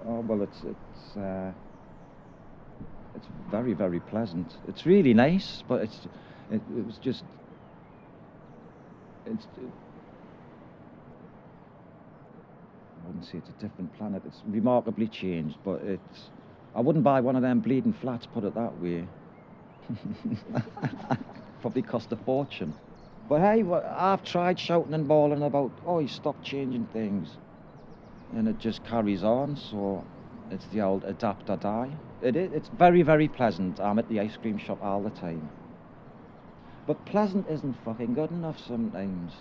Oh well, it's very, very pleasant. It's really nice, but it was just it's. I wouldn't say it's a different planet. It's remarkably changed, but it's. I wouldn't buy one of them bleeding flats. Put it that way. Probably cost a fortune. But hey, I've tried shouting and bawling about, oh, you stop changing things, and it just carries on. So it's the old adapt or die. It is. It's very, very pleasant. I'm at the ice cream shop all the time. But pleasant isn't fucking good enough sometimes.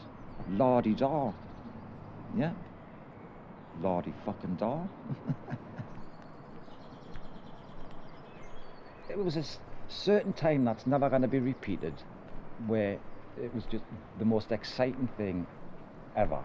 Lardy-da. Yeah. Lardy fucking da. It was a certain time that's never going to be repeated, where it was just the most exciting thing ever.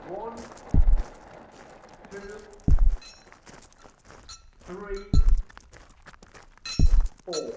One, two, three, four.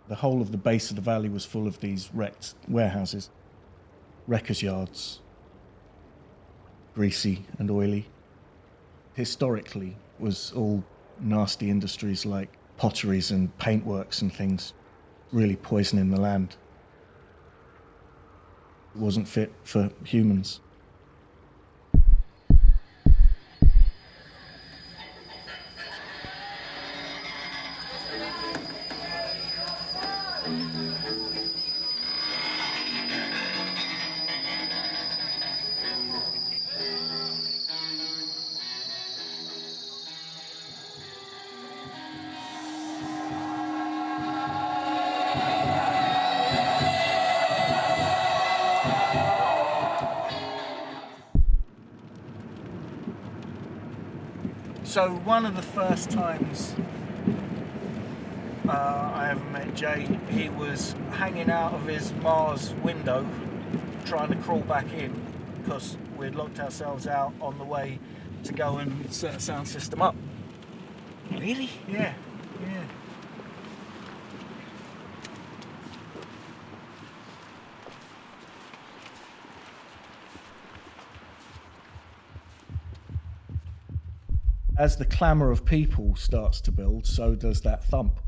The whole of the base of the valley was full of these wrecked warehouses, wreckers' yards, greasy and oily. Historically, was all nasty industries like potteries and paintworks and things, really poisoning the land. It wasn't fit for humans. So one of the first times I ever met Jay, he was hanging out of his Mars window trying to crawl back in because we'd locked ourselves out on the way to go and set a sound system up. Really? Yeah. As the clamour of people starts to build, so does that thump.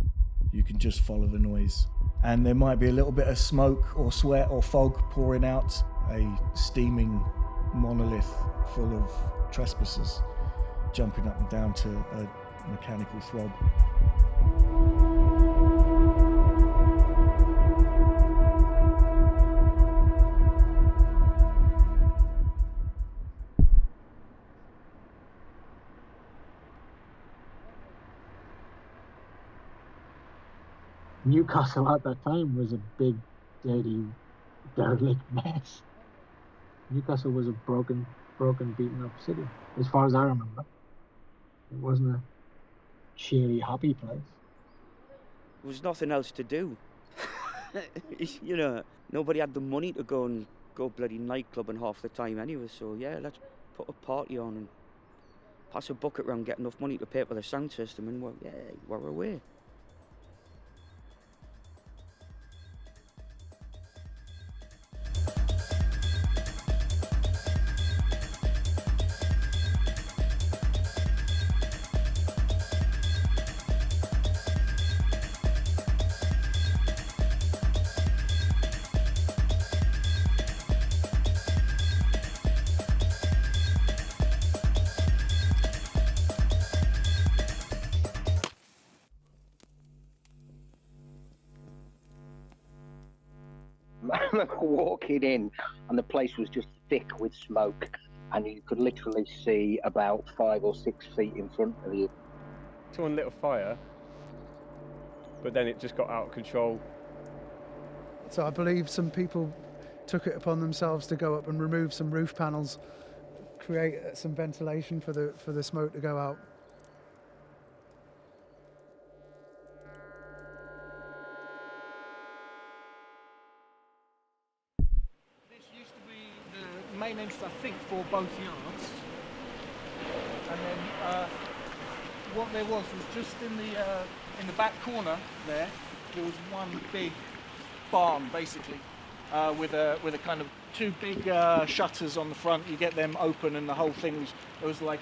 You can just follow the noise. And there might be a little bit of smoke or sweat or fog pouring out, a steaming monolith full of trespassers jumping up and down to a mechanical throb. Newcastle at that time was a big, dirty, derelict mess. Newcastle was a broken, beaten up city, as far as I remember. It wasn't a cheery, happy place. There was nothing else to do. You know, nobody had the money to go bloody nightclubbing half the time anyway, so yeah, let's put a party on and pass a bucket round, get enough money to pay for the sound system, and we're away. remember walking in, and the place was just thick with smoke, and you could literally see about 5 or 6 feet in front of you. Someone lit a fire, but then it just got out of control. So I believe some people took it upon themselves to go up and remove some roof panels, create some ventilation for the smoke to go out. This used to be the main entrance, I think, for both yards. And then what there was just in the back corner there was one big barn, basically, with a kind of 2 big shutters on the front. You get them open, and the whole thing was like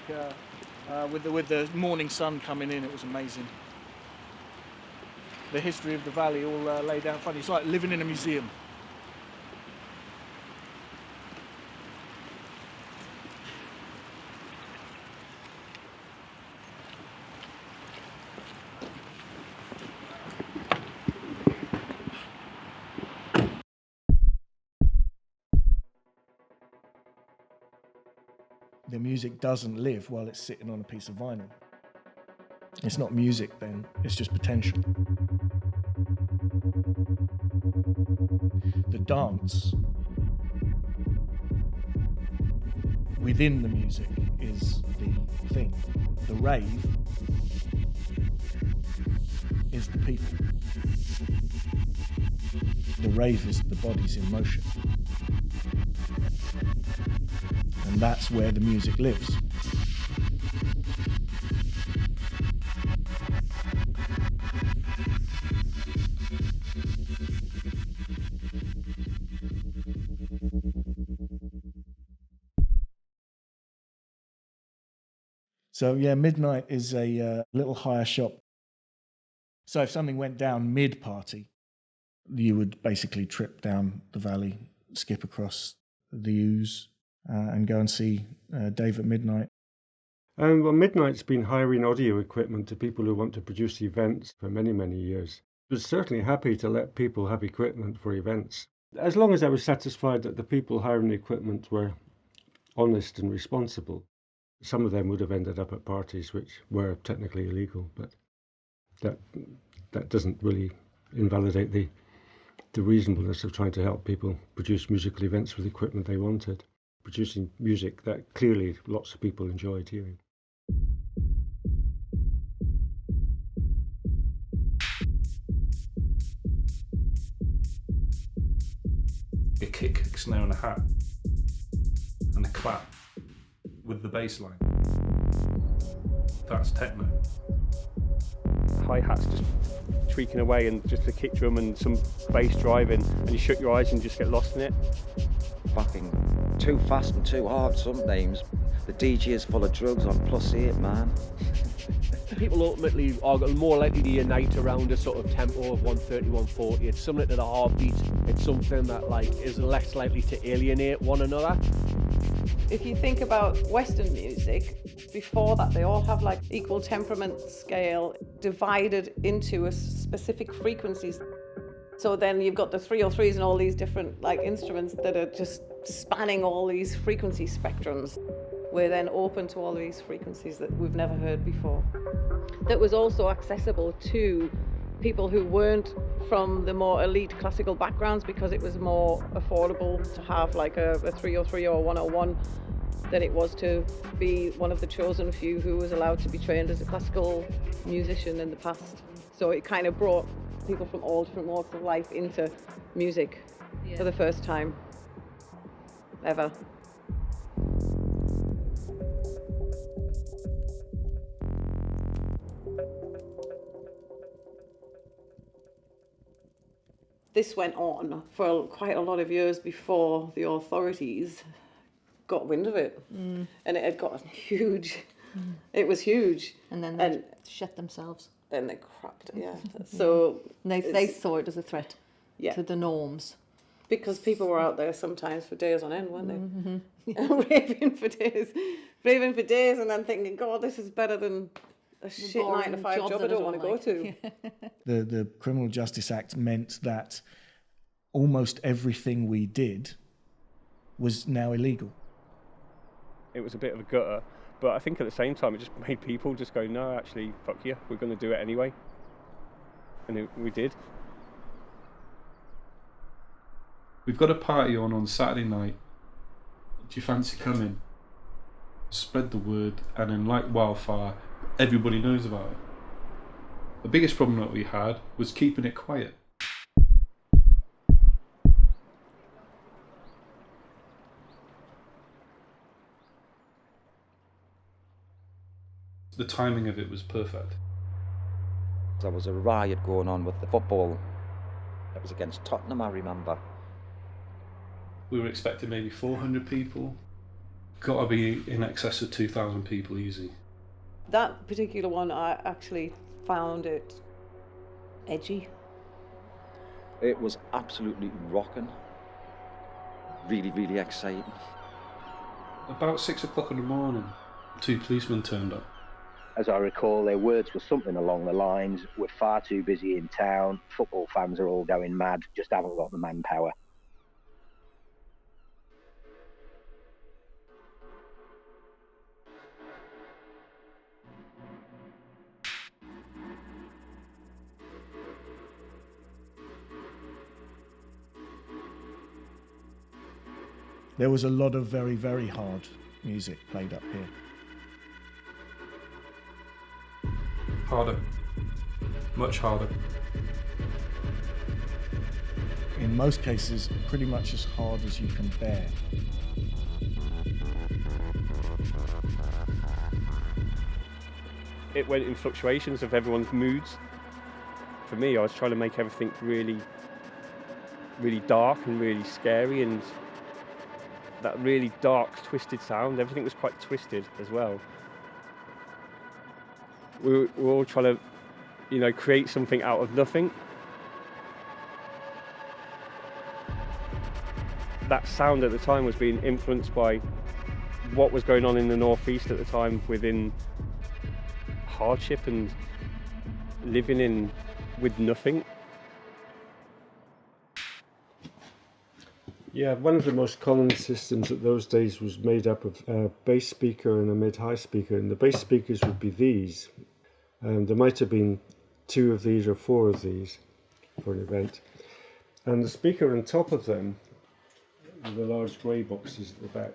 with the morning sun coming in. It was amazing. The history of the valley all laid out front. It's like living in a museum. The music doesn't live while it's sitting on a piece of vinyl. It's not music then, it's just potential. The dance within the music is the thing. The rave is the people. The rave is the bodies in motion. And that's where the music lives. So yeah, midnight is a little hire shop. So if something went down mid-party, you would basically trip down the valley, skip across the Ouse, and go and see Dave at midnight. Well, Midnight's been hiring audio equipment to people who want to produce events for many, many years. I was certainly happy to let people have equipment for events, as long as I was satisfied that the people hiring the equipment were honest and responsible. Some of them would have ended up at parties which were technically illegal, but that doesn't really invalidate the reasonableness of trying to help people produce musical events with equipment they wanted, producing music that clearly lots of people enjoyed hearing. A kick, snare and a hat, and a clap with the bass line. That's techno. Hi-hats just tweaking away and just a kick drum and some bass driving, and you shut your eyes and just get lost in it. Fucking too fast and too hard sometimes. The DJ is full of drugs on +8, man. People ultimately are more likely to unite around a sort of tempo of 130, 140. It's similar to the heartbeat. It's something that is less likely to alienate one another. If you think about Western music, before that they all have equal temperament scale divided into a specific frequencies. So then you've got the 303s and all these different instruments that are just spanning all these frequency spectrums. We're then open to all these frequencies that we've never heard before. That was also accessible to people who weren't from the more elite classical backgrounds, because it was more affordable to have a 303 or 101 than it was to be one of the chosen few who was allowed to be trained as a classical musician in the past. So it kind of brought people from all different walks of life into music for the first time ever. This went on for quite a lot of years before the authorities got wind of it. And it had gotten huge. It was huge. And then they shut themselves. Then they crapped it, yeah. So they saw it as a threat to the norms. Because people were out there sometimes for days on end, weren't they? Raving for days and then thinking, God, this is better than a shit 9-to-5 job I don't want to go to. The Criminal Justice Act meant that almost everything we did was now illegal. It was a bit of a gutter, but I think at the same time it just made people just go, no, actually, fuck you, we're going to do it anyway. And we did. We've got a party on Saturday night. Do you fancy coming? Spread the word, and then like wildfire, everybody knows about it. The biggest problem that we had was keeping it quiet. The timing of it was perfect. There was a riot going on with the football. It was against Tottenham, I remember. We were expecting maybe 400 people. Got to be in excess of 2,000 people easy. That particular one, I actually found it edgy. It was absolutely rocking. Really, really exciting. About 6 o'clock in the morning, 2 policemen turned up. As I recall, their words were something along the lines, we're far too busy in town, football fans are all going mad, just haven't got the manpower. There was a lot of very, very hard music played up here. Harder. Much harder. In most cases, pretty much as hard as you can bear. It went in fluctuations of everyone's moods. For me, I was trying to make everything really, really dark and really scary, and that really dark, twisted sound, everything was quite twisted as well. We were all trying to, create something out of nothing. That sound at the time was being influenced by what was going on in the northeast at the time within hardship and living with nothing. Yeah, one of the most common systems at those days was made up of a bass speaker and a mid-high speaker, and the bass speakers would be these. There might have been 2 of these or 4 of these for an event. And the speaker on top of them, the large grey boxes at the back,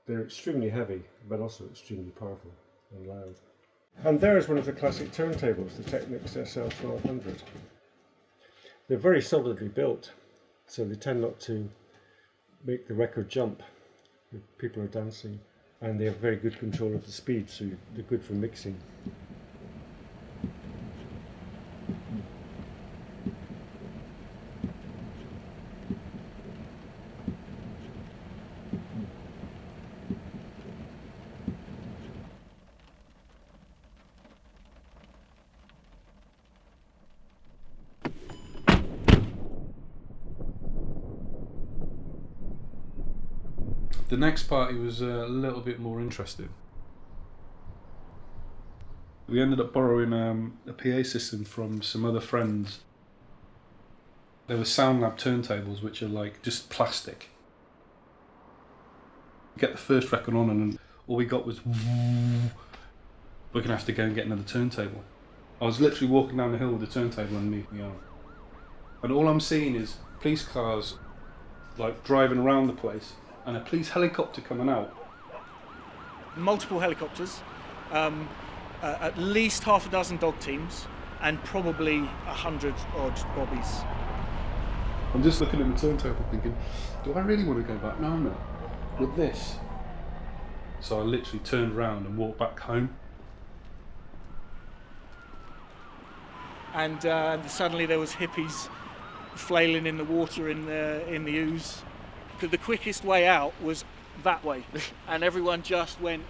they're extremely heavy, but also extremely powerful and loud. And there is one of the classic turntables, the Technics SL1200. They're very solidly built, so they tend not to make the record jump if people are dancing. And they have very good control of the speed, so they're good for mixing. The next party was a little bit more interesting. We ended up borrowing a PA system from some other friends. There were SoundLab turntables, which are like just plastic. Get the first record on, and all we got was we're gonna have to go and get another turntable. I was literally walking down the hill with the turntable underneath my arm, and all I'm seeing is police cars like driving around the place, and a police helicopter coming out. Multiple helicopters, at least half a dozen dog teams, and probably 100 odd bobbies. I'm just looking at the turntable thinking, do I really want to go back? No, I'm not. With this. So I literally turned around and walked back home. And suddenly there was hippies flailing in the water in the ooze. The quickest way out was that way, and everyone just went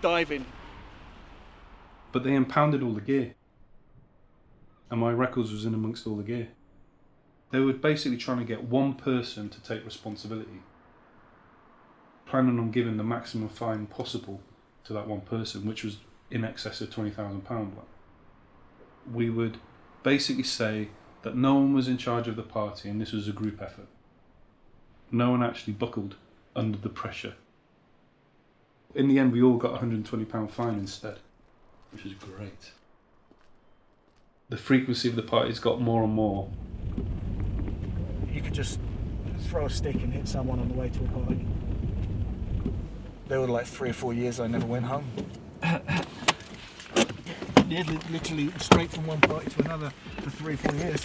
diving. But they impounded all the gear, and my records was in amongst all the gear. They were basically trying to get one person to take responsibility, planning on giving the maximum fine possible to that one person, which was in excess of £20,000. We would basically say that no one was in charge of the party and this was a group effort. No one actually buckled under the pressure. In the end, we all got a £120 fine instead, which was great. The frequency of the parties got more and more. You could just throw a stick and hit someone on the way to a party. There were like 3 or 4 years I never went home. Yeah, literally straight from one party to another for 3 or 4 years.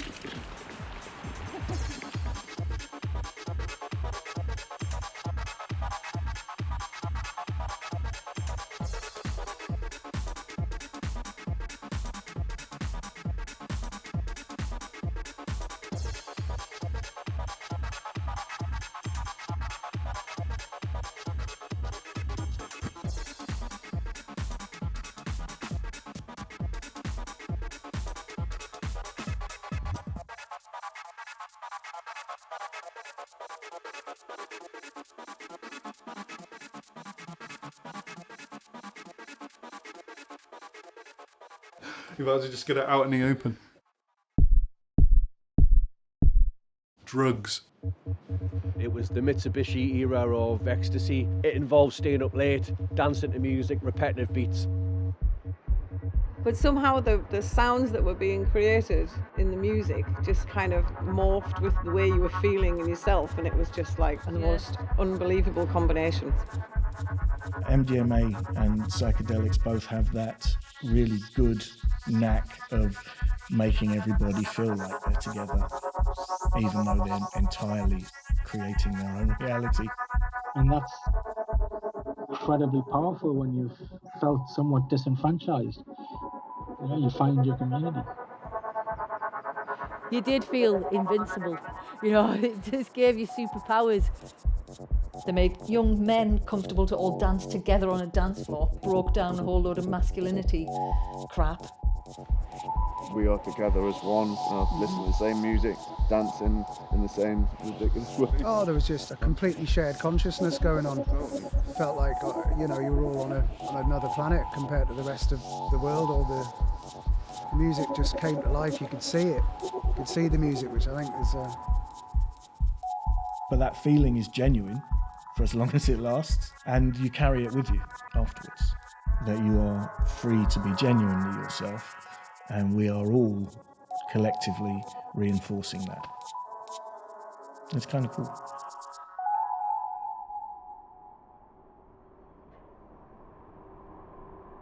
You might as well just get it out in the open. Drugs. It was the Mitsubishi era of ecstasy. It involved staying up late, dancing to music, repetitive beats. But somehow the sounds that were being created in the music just kind of morphed with the way you were feeling in yourself, and it was just like the most unbelievable combination. MDMA and psychedelics both have that really good knack of making everybody feel like they're together, even though they're entirely creating their own reality. And that's incredibly powerful when you've felt somewhat disenfranchised. You know, you find your community. You did feel invincible, you know, it just gave you superpowers. They made young men comfortable to all dance together on a dance floor, broke down a whole load of masculinity crap. We are together as one, listening to the same music, dancing in the same ridiculous way. Oh, there was just a completely shared consciousness going on. Felt like, you know, you were all on another planet compared to the rest of the world. All the music just came to life. You could see it. You could see the music, which I think is... But that feeling is genuine for as long as it lasts, and you carry it with you afterwards. That you are free to be genuinely yourself, and we are all collectively reinforcing that. It's kind of cool.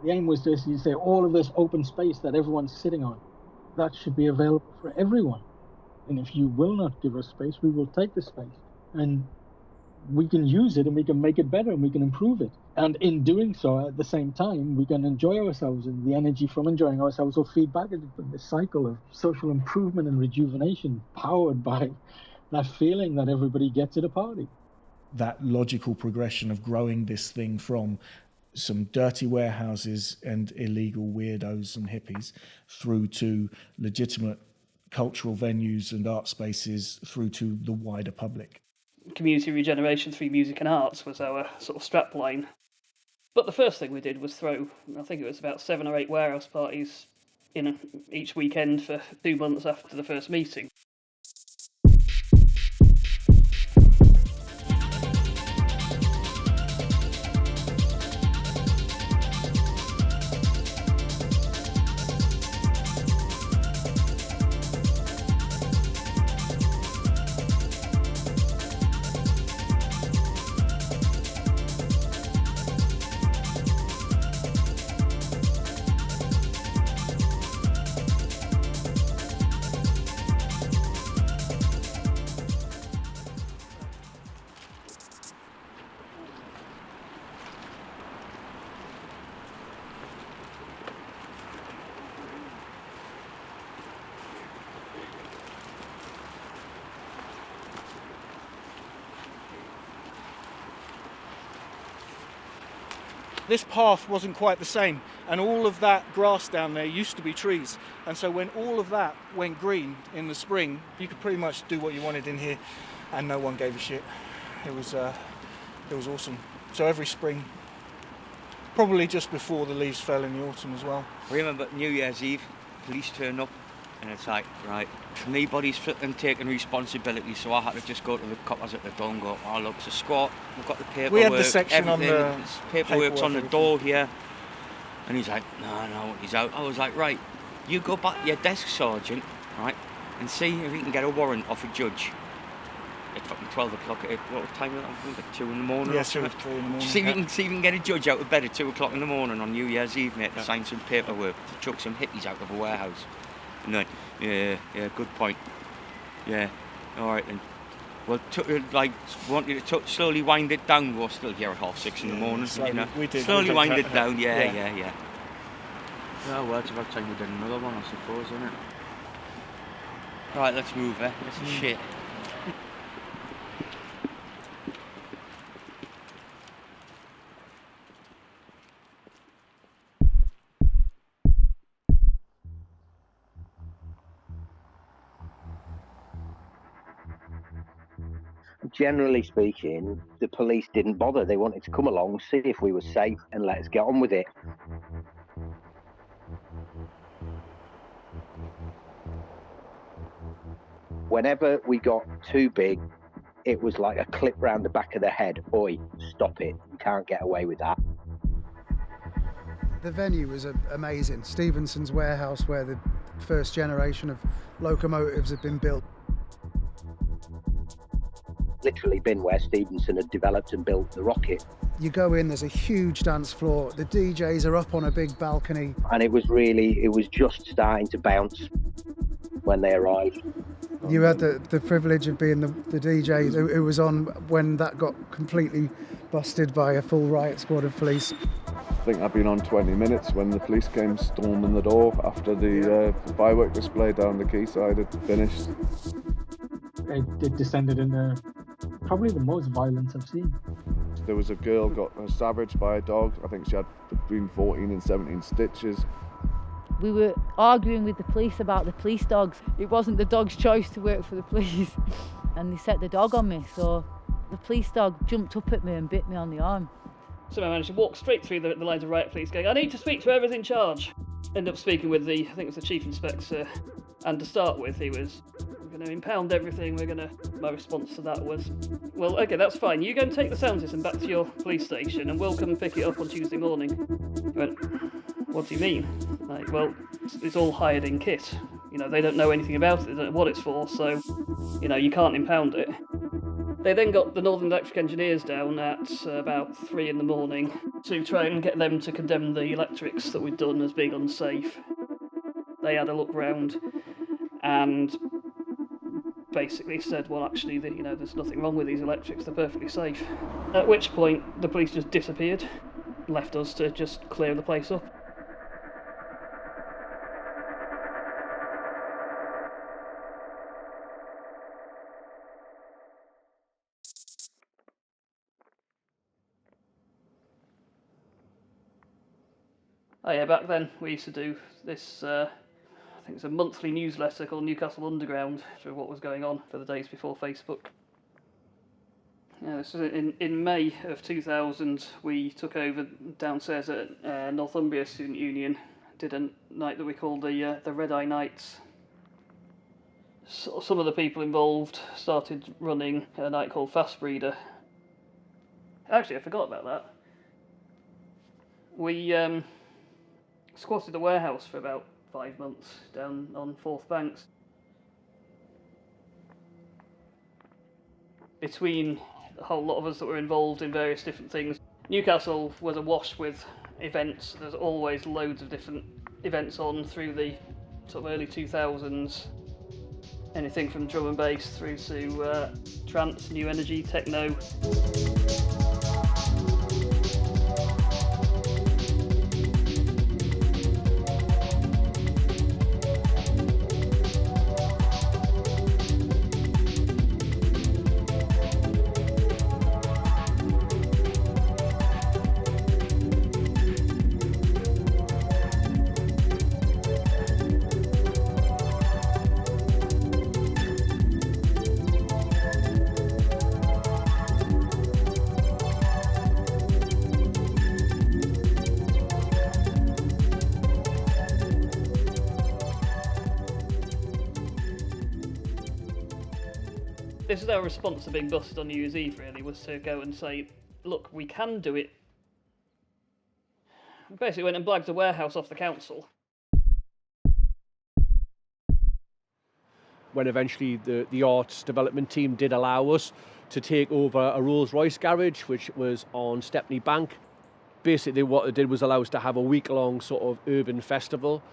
The aim was this, you say, all of this open space that everyone's sitting on, that should be available for everyone. And if you will not give us space, we will take the space. And we can use it and we can make it better and we can improve it. And in doing so, at the same time, we can enjoy ourselves, and the energy from enjoying ourselves will feed back into this cycle of social improvement and rejuvenation powered by that feeling that everybody gets at a party. That logical progression of growing this thing from some dirty warehouses and illegal weirdos and hippies through to legitimate cultural venues and art spaces through to the wider public. Community regeneration through music and arts was our sort of strapline. But the first thing we did was throw, I think it was about 7 or 8 warehouse parties in each weekend for 2 months after the first meeting. This path wasn't quite the same, and all of that grass down there used to be trees. And so when all of that went green in the spring, you could pretty much do what you wanted in here, and no one gave a shit. It was awesome. So every spring, probably just before the leaves fell in the autumn as well. I remember New Year's Eve, police turned up And it's like, right, nobody's flipping taking responsibility, so I had to just go to the coppers at the door and go, oh look, it's a squat, we've got the paperwork, We had the section on everything, the there's paperwork's on the door here. And he's like, no, he's out. I was like, right, you go back to your desk, Sergeant, right, and see if you can get a warrant off a judge. At fucking 12 o'clock, what time is it? At 2 in the morning? Yeah, 2 or 3 in the morning. See if you can get a judge out of bed at 2 o'clock in the morning on New Year's Eve, mate, to sign some paperwork, to chuck some hippies out of a warehouse. And then, yeah, good point. Yeah, all right then. Well, want you to slowly wind it down. We're still here at 6:30 in the morning, you know. We did. Slowly wind it down, yeah. Oh, well, it's about time we did another one, I suppose, isn't it? Right, let's move, This is shit. Generally speaking, the police didn't bother. They wanted to come along, see if we were safe, and let us get on with it. Whenever we got too big, it was like a clip round the back of the head. Oi, stop it. You can't get away with that. The venue was amazing. Stevenson's warehouse, where the first generation of locomotives had been built. Literally been where Stevenson had developed and built the rocket. You go in, there's a huge dance floor. The DJs are up on a big balcony. And it was just starting to bounce when they arrived. You had the privilege of being the DJ who was on when that got completely busted by a full riot squad of police. I think I'd been on 20 minutes when the police came storming the door after the firework display down the quayside had finished. It descended into probably the most violence I've seen. There was a girl got savaged by a dog. I think she had between 14 and 17 stitches. We were arguing with the police about the police dogs. It wasn't the dog's choice to work for the police. And they set the dog on me, so the police dog jumped up at me and bit me on the arm. So I managed to walk straight through the lines of riot police going, I need to speak to whoever's in charge. Ended up speaking with I think it was the chief inspector, and to start with he was, we're going to impound everything, my response to that was, well, okay, that's fine, you go and take the sound system back to your police station and we'll come and pick it up on Tuesday morning. He went, what do you mean? Like, well, it's all hired in kit. You know, they don't know anything about it, they don't know what it's for, so, you know, you can't impound it. They then got the Northern Electric Engineers down at about 3 in the morning to try and get them to condemn the electrics that we'd done as being unsafe. They had a look round and basically said, well, actually, there's nothing wrong with these electrics, they're perfectly safe. At which point, the police just disappeared, left us to just clear the place up. Oh yeah, back then we used to do this, I think it's a monthly newsletter called Newcastle Underground, for what was going on for the days before Facebook. Yeah, this was in May of 2000, we took over downstairs at Northumbria Student Union, did a night that we called the Red Eye Nights. So, some of the people involved started running a night called Fast Breeder. Actually, I forgot about that. We squatted the warehouse for about 5 months down on Forth Banks. Between a whole lot of us that were involved in various different things, Newcastle was awash with events. There's always loads of different events on through the sort of early 2000s. Anything from drum and bass through to trance, new energy, techno. This is our response to being busted on New Year's Eve, really, was to go and say, look, we can do it. We basically went and blagged a warehouse off the council. When eventually the arts development team did allow us to take over a Rolls-Royce garage, which was on Stepney Bank. Basically what they did was allow us to have a week-long sort of urban festival,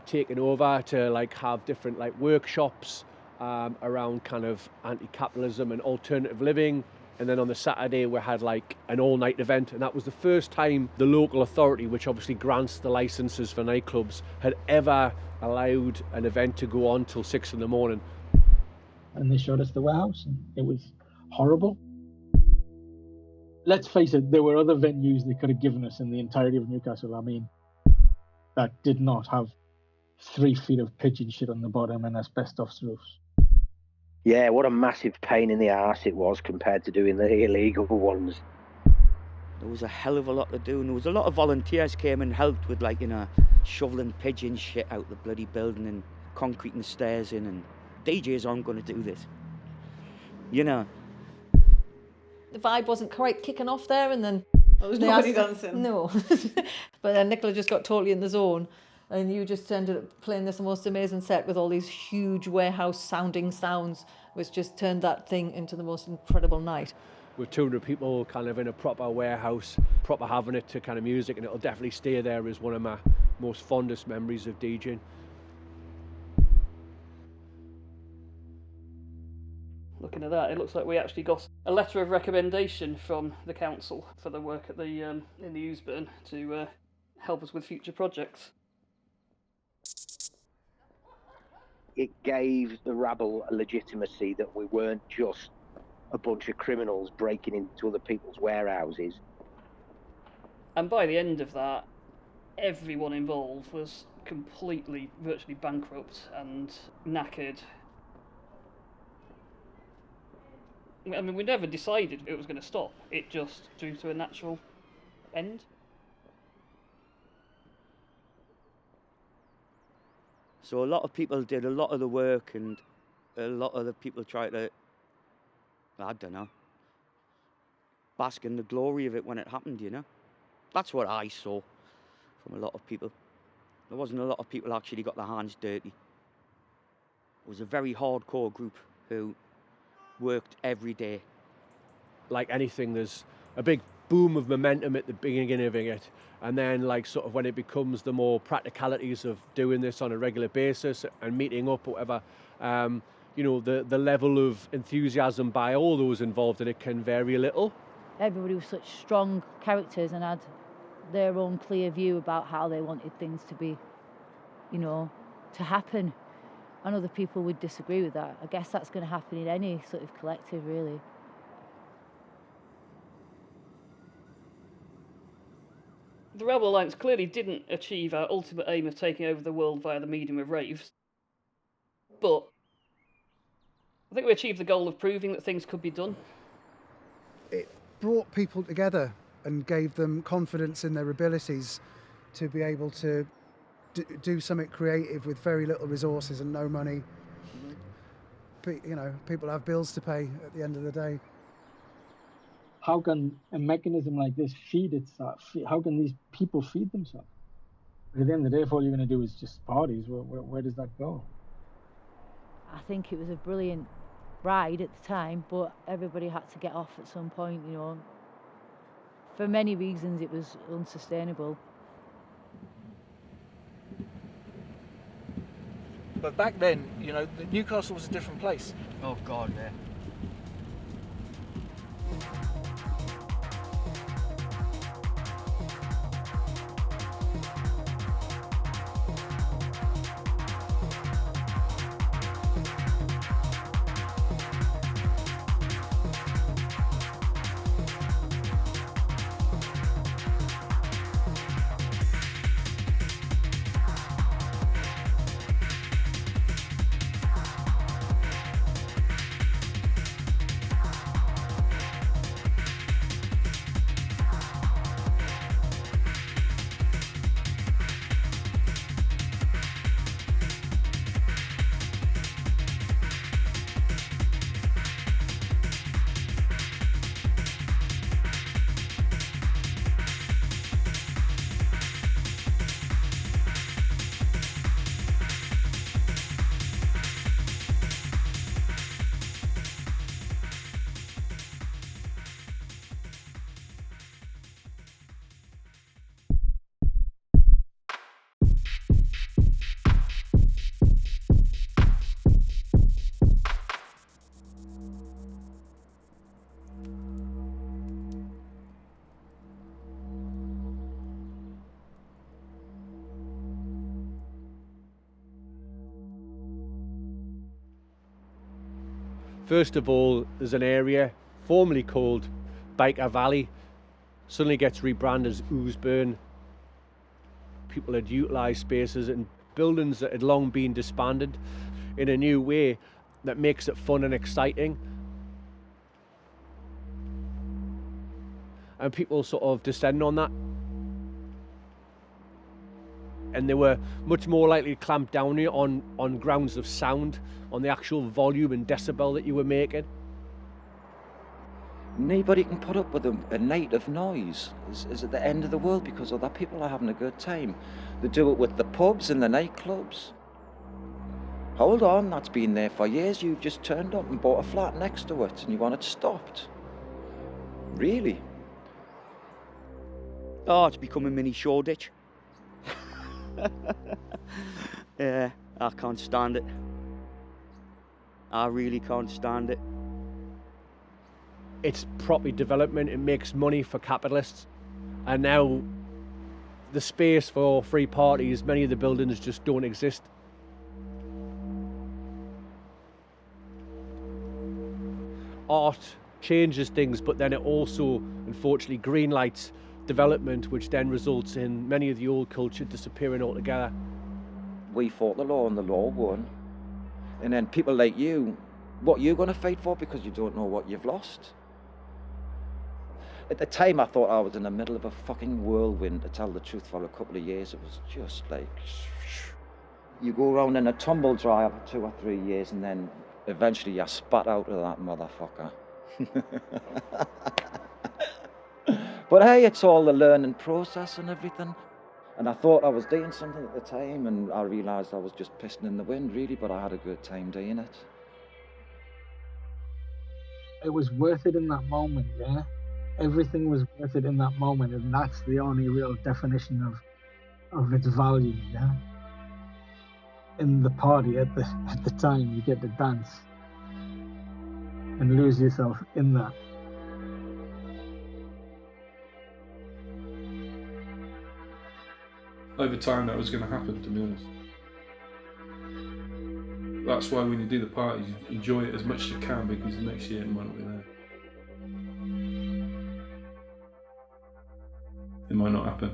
taken over to like have different like workshops around kind of anti-capitalism and alternative living. And then on the Saturday we had like an all-night event, and that was the first time the local authority, which obviously grants the licenses for nightclubs, had ever allowed an event to go on till 6 in the morning. And they showed us the warehouse, and it was horrible. Let's face it, there were other venues they could have given us in the entirety of Newcastle, I mean, that did not have 3 feet of pigeon shit on the bottom and asbestos roofs. Yeah, what a massive pain in the arse it was compared to doing the illegal ones. There was a hell of a lot to do, and there was a lot of volunteers came and helped with, like, you know, shoveling pigeon shit out the bloody building and concreting the stairs in, and DJs aren't going to do this. You know. The vibe wasn't quite kicking off there, and then there was nobody dancing. No. But then Nicola just got totally in the zone, and you just ended up playing this most amazing set with all these huge warehouse sounding sounds, which just turned that thing into the most incredible night. With 200 people kind of in a proper warehouse, proper having it to kind of music, and it'll definitely stay there as one of my most fondest memories of DJing. Looking at that, it looks like we actually got a letter of recommendation from the council for the work at the in the Ouseburn to help us with future projects. It gave the rabble a legitimacy that we weren't just a bunch of criminals breaking into other people's warehouses. And by the end of that, everyone involved was completely, virtually bankrupt and knackered. I mean, we never decided it was going to stop. It just drew to a natural end. So a lot of people did a lot of the work, and a lot of the people tried to, I don't know, bask in the glory of it when it happened, you know. That's what I saw from a lot of people. There wasn't a lot of people actually got their hands dirty. It was a very hardcore group who worked every day. Like anything, there's a big boom of momentum at the beginning of it, and then like sort of when it becomes the more practicalities of doing this on a regular basis and meeting up or whatever, you know, the level of enthusiasm by all those involved in it can vary a little. Everybody was such strong characters and had their own clear view about how they wanted things to be, you know, to happen. And other people would disagree with that. I guess that's going to happen in any sort of collective, really. The Rebel Alliance clearly didn't achieve our ultimate aim of taking over the world via the medium of raves, but I think we achieved the goal of proving that things could be done. It brought people together and gave them confidence in their abilities to be able to do something creative with very little resources and no money. You know, people have bills to pay at the end of the day. How can a mechanism like this feed itself? How can these people feed themselves? At the end of the day, if all you're going to do is just parties, where does that go? I think it was a brilliant ride at the time, but everybody had to get off at some point, you know. For many reasons, it was unsustainable. But back then, you know, Newcastle was a different place. Oh God, yeah. First of all, there's an area formerly called Ouseburn Valley, suddenly gets rebranded as Ouseburn. People had utilised spaces and buildings that had long been disbanded in a new way that makes it fun and exciting. And people sort of descend on that. And they were much more likely to clamp down on grounds of sound, on the actual volume and decibel that you were making. Nobody can put up with a night of noise is at the end of the world because other people are having a good time. They do it with the pubs and the nightclubs. Hold on, that's been there for years. You've just turned up and bought a flat next to it and you want it stopped. Really? Oh, it's become a mini Shoreditch. Yeah, I can't stand it. I really can't stand it. It's property development, it makes money for capitalists. And now the space for free parties, many of the buildings just don't exist. Art changes things, but then it also, unfortunately, greenlights development, which then results in many of the old culture disappearing altogether. We fought the law and the law won. And then people like you, what are you going to fight for because you don't know what you've lost? At the time I thought I was in the middle of a fucking whirlwind, to tell the truth. For a couple of years it was just like, you go around in a tumble dryer for 2 or 3 years and then eventually you're spat out of that motherfucker. But hey, it's all the learning process and everything. And I thought I was doing something at the time and I realised I was just pissing in the wind really, but I had a good time doing it. It was worth it in that moment, yeah? Everything was worth it in that moment, and that's the only real definition of its value, yeah? In the party at the time, you get to dance and lose yourself in that. Over time that was going to happen, to be honest. That's why when you do the parties, you enjoy it as much as you can, because the next year it might not be there. It might not happen.